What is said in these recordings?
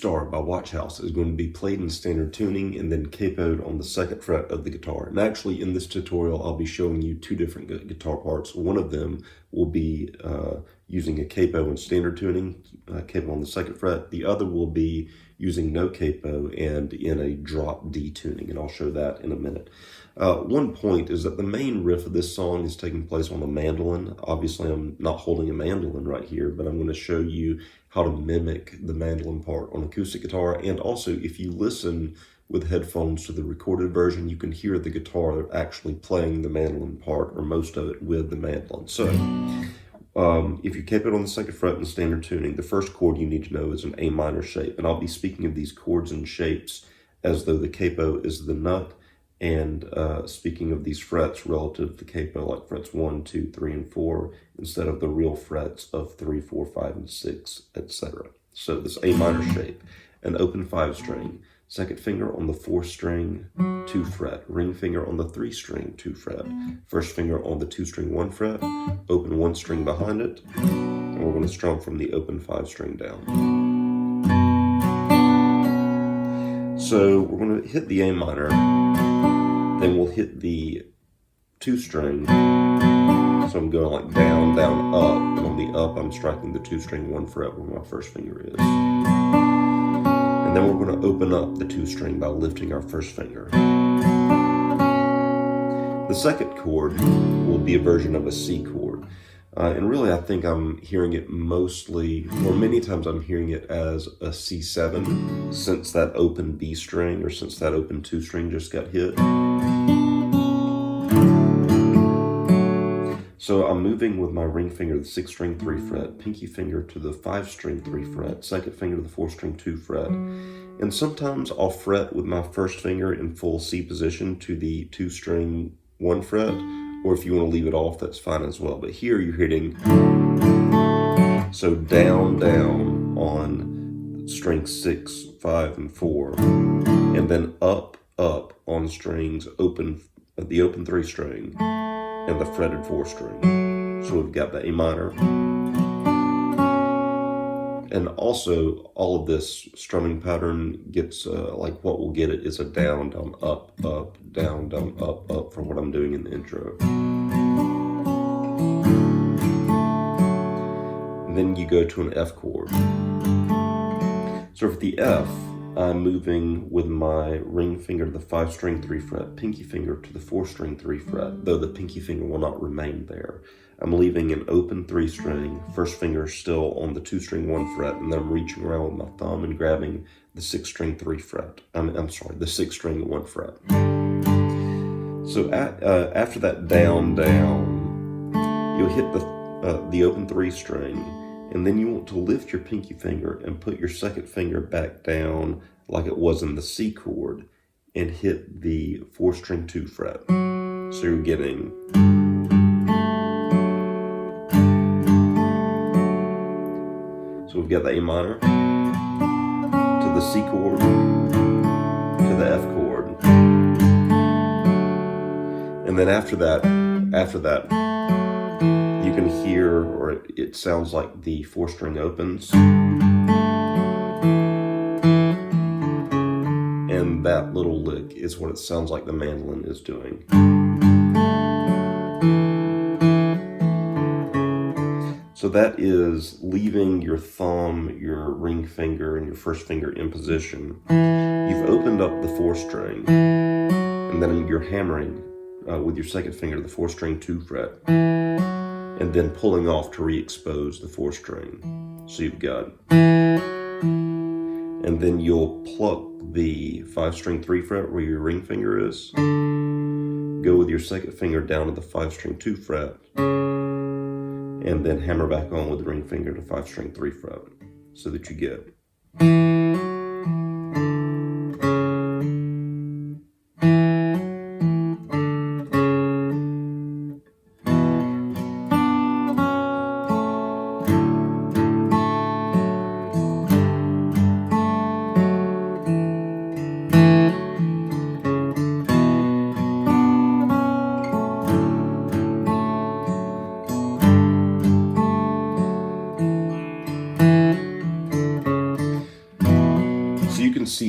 Star by Watchhouse is going to be played in standard tuning and then capoed on the 2nd fret of the guitar. And actually in this tutorial, I'll be showing you two different guitar parts. One of them will be using a capo in standard tuning, capo on the 2nd fret. The other will be using no capo and in a drop D tuning, and I'll show that in a minute. One point is that the main riff of this song is taking place on a mandolin. Obviously, I'm not holding a mandolin right here, but I'm going to show you how to mimic the mandolin part on acoustic guitar. And also, if you listen with headphones to the recorded version, you can hear the guitar actually playing the mandolin part, or most of it, with the mandolin. So, if you capo it on the 2nd fret in standard tuning, the first chord you need to know is an A minor shape. And I'll be speaking of these chords and shapes as though the capo is the nut, and speaking of these frets relative to capo, like frets 1, 2, 3, and 4, instead of the real frets of 3, 4, 5, and 6, etc. So this A minor shape, an open 5 string, 2nd finger on the 4th string, 2 fret, ring finger on the 3 string, 2 fret, 1st finger on the 2 string, 1 fret, open 1 string behind it, and we're going to strum from the open 5 string down. So we're going to hit the A minor, then we'll hit the 2 string, so I'm going like down, down, up, and on the up I'm striking the 2 string, 1 fret where my 1st finger is. And then we're going to open up the 2 string by lifting our 1st finger. The 2nd chord will be a version of a C chord. And really, I think I'm hearing it mostly, or many times I'm hearing it as a C7, since that open B string, or since that open 2 string just got hit. So I'm moving with my ring finger, the 6th string, 3 fret, pinky finger to the 5 string, 3 fret, 2nd finger to the 4th string, 2 fret. And sometimes I'll fret with my 1st finger in full C position to the 2 string, 1 fret, or if you want to leave it off, that's fine as well. But here you're hitting, so down, down on string 6, 5, and 4, and then up, up on strings open, the open 3 string, and the fretted 4 string. So we've got the A minor. And also, all of this strumming pattern gets, like what we'll get it is a down, down, up, up, down, down, up, up from what I'm doing in the intro. And then you go to an F chord. So for the F, I'm moving with my ring finger to the 5 string, 3 fret, pinky finger to the 4 string, 3 fret, though the pinky finger will not remain there. I'm leaving an open 3 string, 1st finger still on the 2 string, 1 fret, and then I'm reaching around with my thumb and grabbing the 6 string, 3 fret. I'm sorry, the 6 string, 1 fret. So after that down, down, you'll hit the open 3 string, and then you want to lift your pinky finger and put your 2nd finger back down like it was in the C chord and hit the 4 string, 2 fret. So you're getting, so we've got the A minor to the C chord to the F chord, and then after that you can hear, or it sounds like the 4 string opens, and that little lick is what it sounds like the mandolin is doing. So that is leaving your thumb, your ring finger, and your 1st finger in position. You've opened up the 4 string, and then you're hammering with your 2nd finger to the 4 string, 2 fret, and then pulling off to re-expose the 4 string. So you've got, and then you'll pluck the 5 string, 3 fret where your ring finger is, go with your 2nd finger down to the 5 string, 2 fret, and then hammer back on with the ring finger to 5 string, 3 fret, so that you get.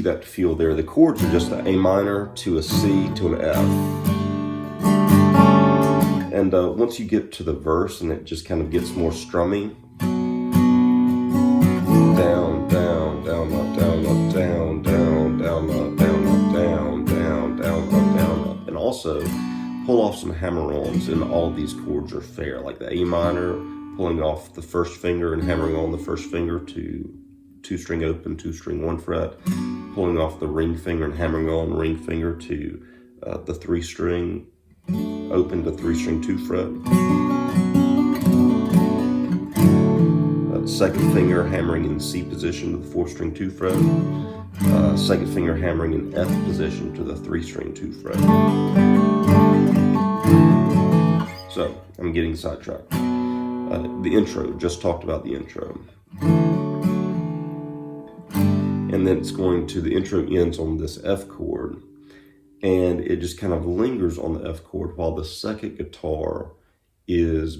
that feel there. The chords are just an A minor to a C to an F. And once you get to the verse and it just kind of gets more strummy, down, down, down, up, down, up, down, down, down, up, down, up, down, down, down, up, down, up. And also pull off some hammer-ons, and all of these chords are fair. Like the A minor, pulling off the first finger and hammering on the first finger to 2-string open, 2-string 1 fret, pulling off the ring finger and hammering on ring finger to the 3-string open to 3-string 2 fret. Second finger hammering in C position to the 4-string 2 fret. Second finger hammering in F position to the 3-string 2 fret. So I'm getting sidetracked. The intro, just talked about the intro. And then it's going to, the intro ends on this F chord, and it just kind of lingers on the F chord while the second guitar is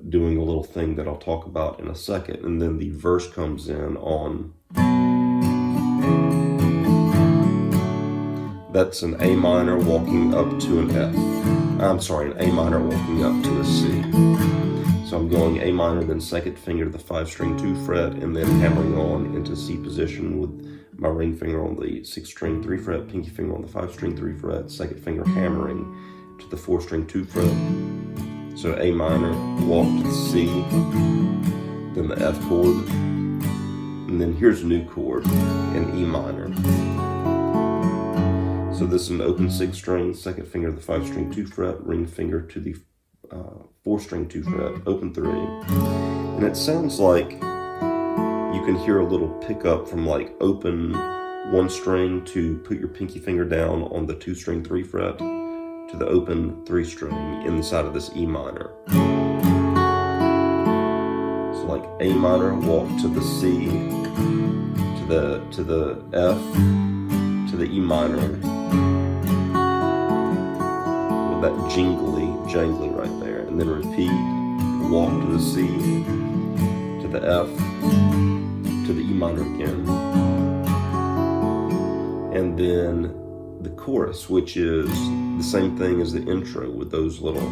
doing a little thing that I'll talk about in a second. And then the verse comes in on, that's an A minor walking up to an F. I'm sorry, an A minor walking up to a C. So I'm going A minor, then second finger to the 5-string 2 fret, and then hammering on into C position with my ring finger on the 6-string 3 fret, pinky finger on the 5-string 3 fret, second finger hammering to the 4-string 2 fret. So A minor, walk to the C, then the F chord, and then here's a new chord, an E minor. So this is an open 6-string, second finger to the 5-string 2 fret, ring finger to the 4-string 2 fret, open 3. And it sounds like you can hear a little pickup from like open 1 string to put your pinky finger down on the 2-string 3 fret to the open 3-string inside of this E minor. So like A minor, walk to the C, to the F, to the E minor, with that jangly right there, and then repeat, walk to the C, to the F, to the E minor again, and then the chorus, which is the same thing as the intro with those little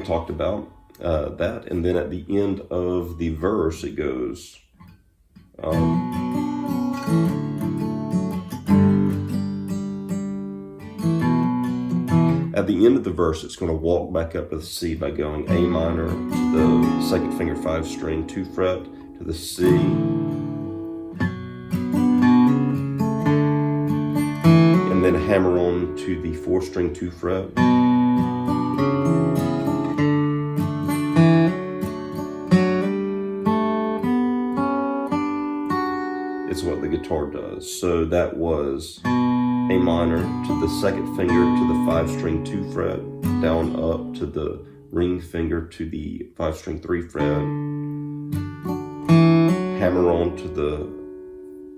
talked about that. And then at the end of the verse it goes at the end of the verse it's going to walk back up to the C by going A minor to the second finger 5-string 2 fret to the C, and then hammer on to the 4-string 2 fret, is what the guitar does. So that was A minor to the second finger to the 5-string 2 fret, down up to the ring finger to the 5-string 3 fret, hammer on to the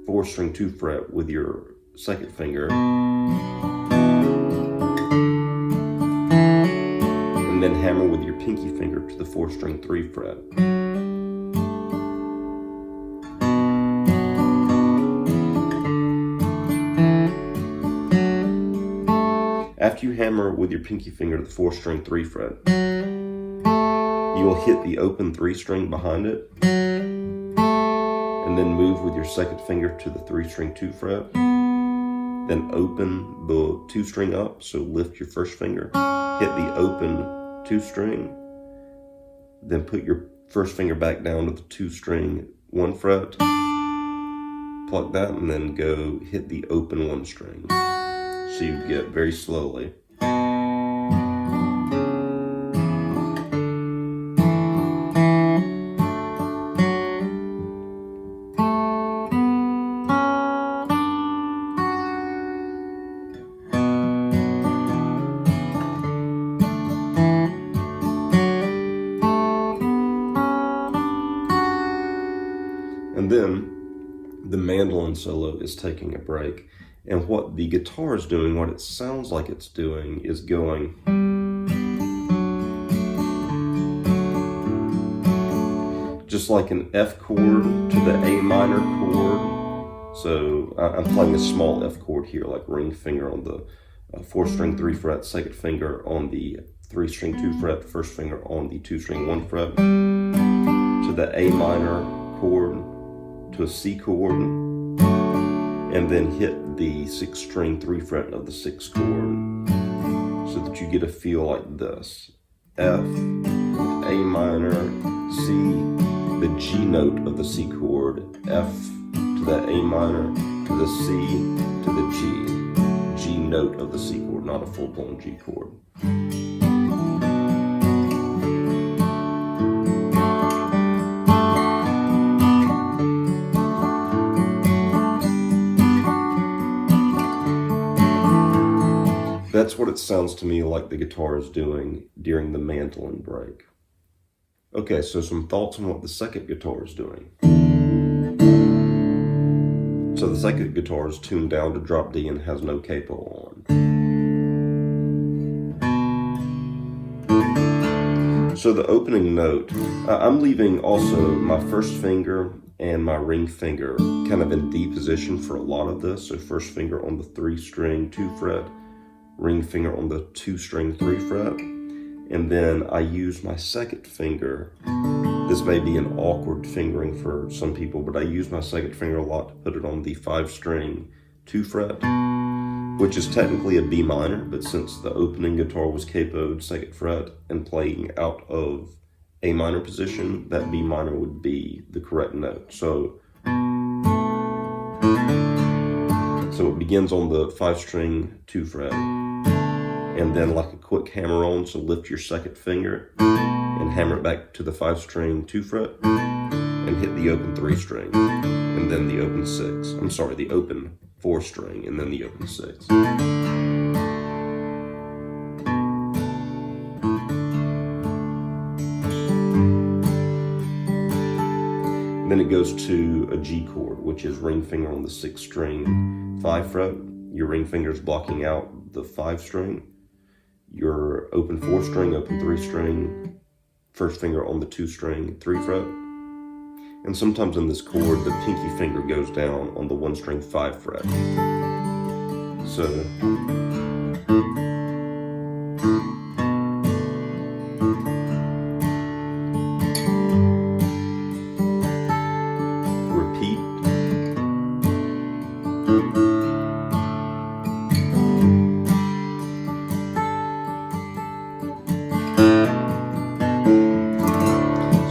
4-string 2 fret with your second finger, and then hammer with your pinky finger to the 4-string 3 fret. After you hammer with your pinky finger to the 4-string 3 fret, you will hit the open 3-string behind it, and then move with your second finger to the 3-string 2 fret, then open the 2-string up, so lift your first finger, hit the open 2-string, then put your first finger back down to the 2-string 1 fret, pluck that, and then go hit the open 1 string. So you get very slowly. And then the mandolin solo is taking a break. And what the guitar is doing, what it sounds like it's doing, is going just like an F chord to the A minor chord. So I'm playing a small F chord here, like ring finger on the 4-string 3 fret, second finger on the 3-string 2 fret, first finger on the 2-string 1 fret, to the A minor chord, to a C chord, and then hit the 6-string 3 fret of the 6th chord, so that you get a feel like this. F, A minor, C, the G note of the C chord, F to the A minor, to the C, to the G note of the C chord, not a full-blown G chord. That's what it sounds to me like the guitar is doing during the mandolin break. Okay, so some thoughts on what the second guitar is doing. So the second guitar is tuned down to drop D and has no capo on. So the opening note, I'm leaving also my first finger and my ring finger kind of in D position for a lot of this. So first finger on the 3-string 2 fret, ring finger on the 2-string 3 fret, and then I use my second finger. This may be an awkward fingering for some people, but I use my second finger a lot to put it on the 5-string 2 fret, which is technically a B minor, but since the opening guitar was capoed 2nd fret and playing out of A minor position, that B minor would be the correct note. So it begins on the 5-string 2 fret, and then like a quick hammer on, so lift your second finger and hammer it back to the 5-string 2 fret and hit the open 3-string, and then the open 6. I'm sorry, the open 4-string and then the open 6. Then it goes to a G chord, which is ring finger on the 6-string 5 fret. Your ring finger is blocking out the 5-string. Your open 4-string, open 3-string, first finger on the 2-string 3 fret. And sometimes in this chord, the pinky finger goes down on the 1-string 5 fret. So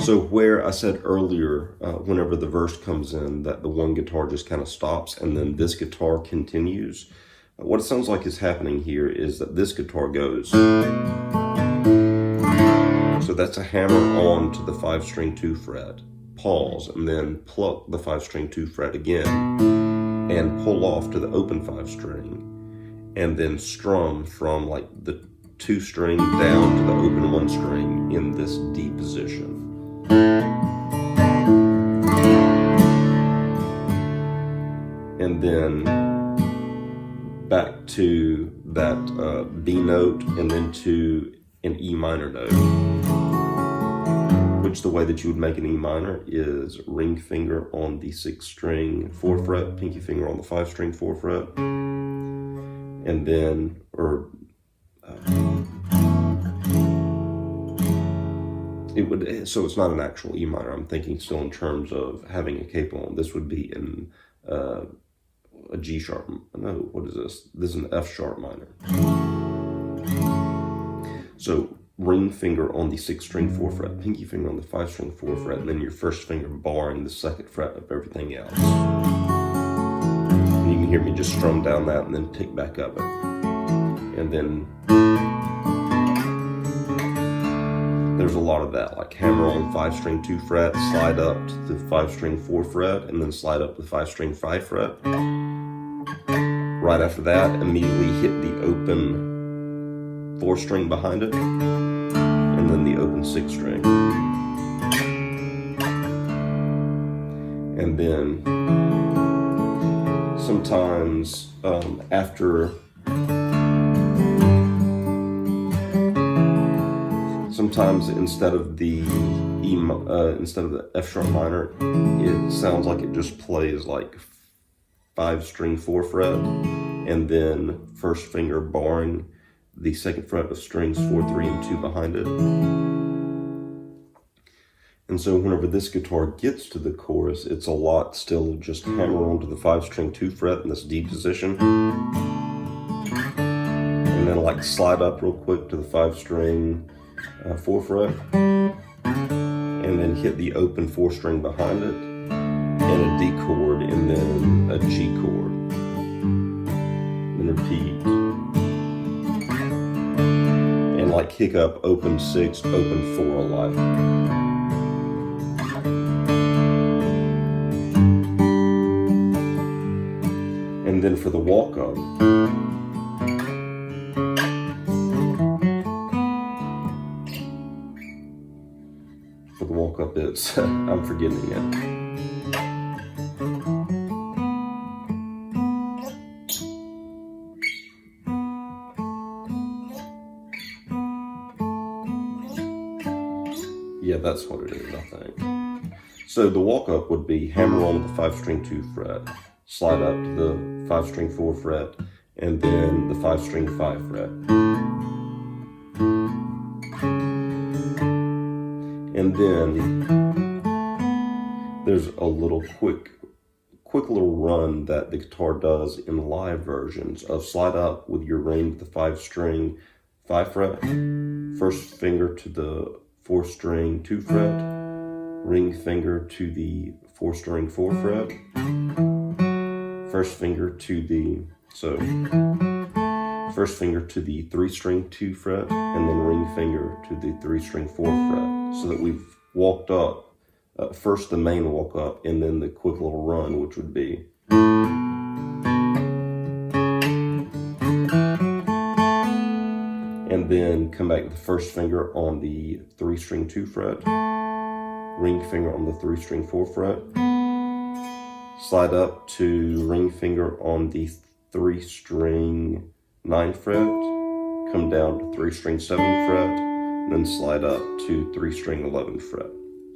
So where I said earlier, whenever the verse comes in, that the one guitar just kind of stops and then this guitar continues, what it sounds like is happening here is that this guitar goes. So that's a hammer on to the 5-string 2 fret, pause, and then pluck the 5-string 2 fret again, and pull off to the open 5-string, and then strum from like the 2-string down to the open 1-string in this D position. And then back to that B note, and then to an E minor note, which the way that you would make an E minor is ring finger on the 6-string 4 fret, pinky finger on the 5-string 4 fret, and then, so it's not an actual E minor. I'm thinking still in terms of having a capo on. This would be in a G sharp. No, what is this? This is an F sharp minor. So ring finger on the 6-string 4 fret, pinky finger on the 5-string 4 fret, and then your first finger barring the 2nd fret of everything else. And you can hear me just strum down that and then pick back up it. And then there's a lot of that, like hammer on 5-string 2 fret, slide up to the 5-string 4 fret, and then slide up to the 5-string 5 fret. Right after that, immediately hit the open 4-string behind it, and then the open 6-string. And then sometimes after sometimes instead of the F sharp minor, it sounds like it just plays like 5-string 4 fret, and then first finger barring the second fret of strings 4, 3, and 2 behind it. And so whenever this guitar gets to the chorus, it's a lot still just hammer onto the 5-string 2 fret in this D position, and then like slide up real quick to the 5-string 4 fret, and then hit the open 4-string behind it, and a D chord, and then a G chord, then repeat, and like kick up open 6, open 4 a lot. And then for the walk up, it's I'm forgetting it. Yeah, that's what it is, I think. So the walk up would be hammer on the 5-string 2 fret, slide up to the 5-string 4 fret, and then the 5-string 5 fret. And then there's a little quick little run that the guitar does in live versions of slide up with your ring with the 5-string 5 fret, first finger to the 4-string 2 fret, ring finger to the 4-string 4 fret, first finger to the 3-string 2 fret, and then ring finger to the 3-string 4 fret, so that we've walked up, first the main walk up, and then the quick little run, which would be. And then come back to the first finger on the 3-string 2 fret, ring finger on the 3-string 4 fret, slide up to ring finger on the 3-string 9 fret, come down to 3-string 7 fret, and then slide up to 3-string 11 fret.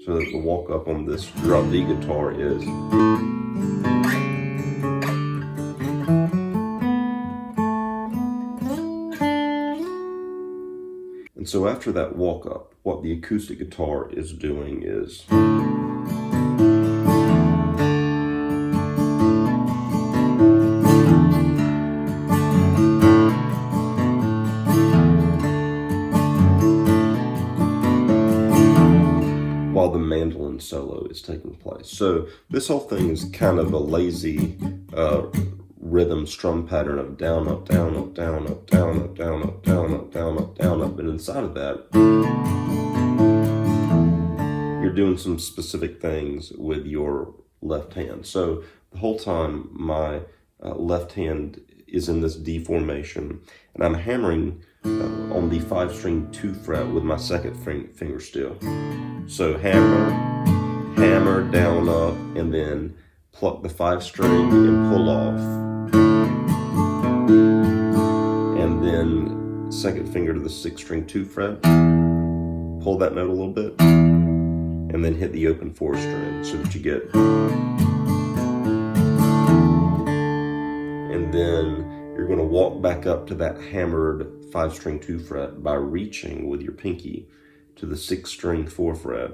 So that the walk up on this drop D guitar is. And so after that walk up, what the acoustic guitar is doing is while the mandolin solo is taking place. So this whole thing is kind of a lazy rhythm strum pattern of down, up, down, up, down, up, down, up, down, up, down, up, down, up, down, up. And inside of that, you're doing some specific things with your left hand. So the whole time my left hand is in this D formation, and I'm hammering on the 5-string 2 fret with my second finger still. So hammer, hammer, down, up, and then pluck the 5-string and pull off. And then second finger to the 6-string 2 fret, pull that note a little bit, and then hit the open 4-string so that you get. And then you're going to walk back up to that hammered 5-string 2 fret by reaching with your pinky to the 6-string 4 fret,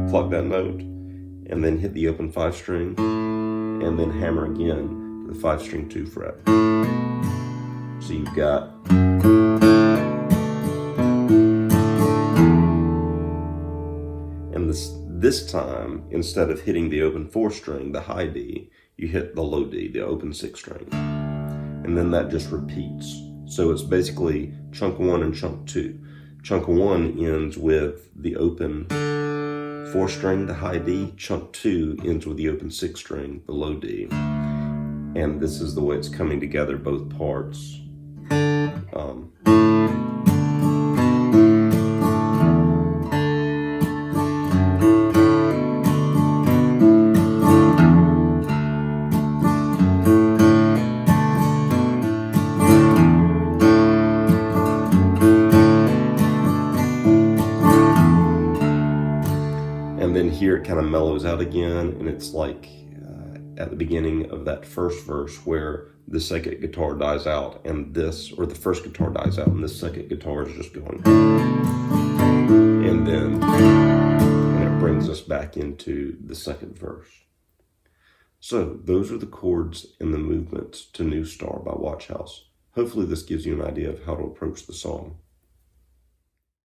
pluck that note, and then hit the open 5-string, and then hammer again to the 5-string 2 fret. So you've got. And this time, instead of hitting the open 4-string, the high D, you hit the low D, the open 6-string. And then that just repeats. So it's basically chunk 1 and chunk 2. Chunk 1 ends with the open 4-string, the high D. Chunk 2 ends with the open 6-string, the low D. And this is the way it's coming together, both parts. here it kind of mellows out again, and it's like at the beginning of that first verse where the second guitar dies out and this, or the first guitar dies out and the second guitar is just going, and it brings us back into the second verse. So those are the chords and the movements to New Star by Watchhouse. Hopefully this gives you an idea of how to approach the song.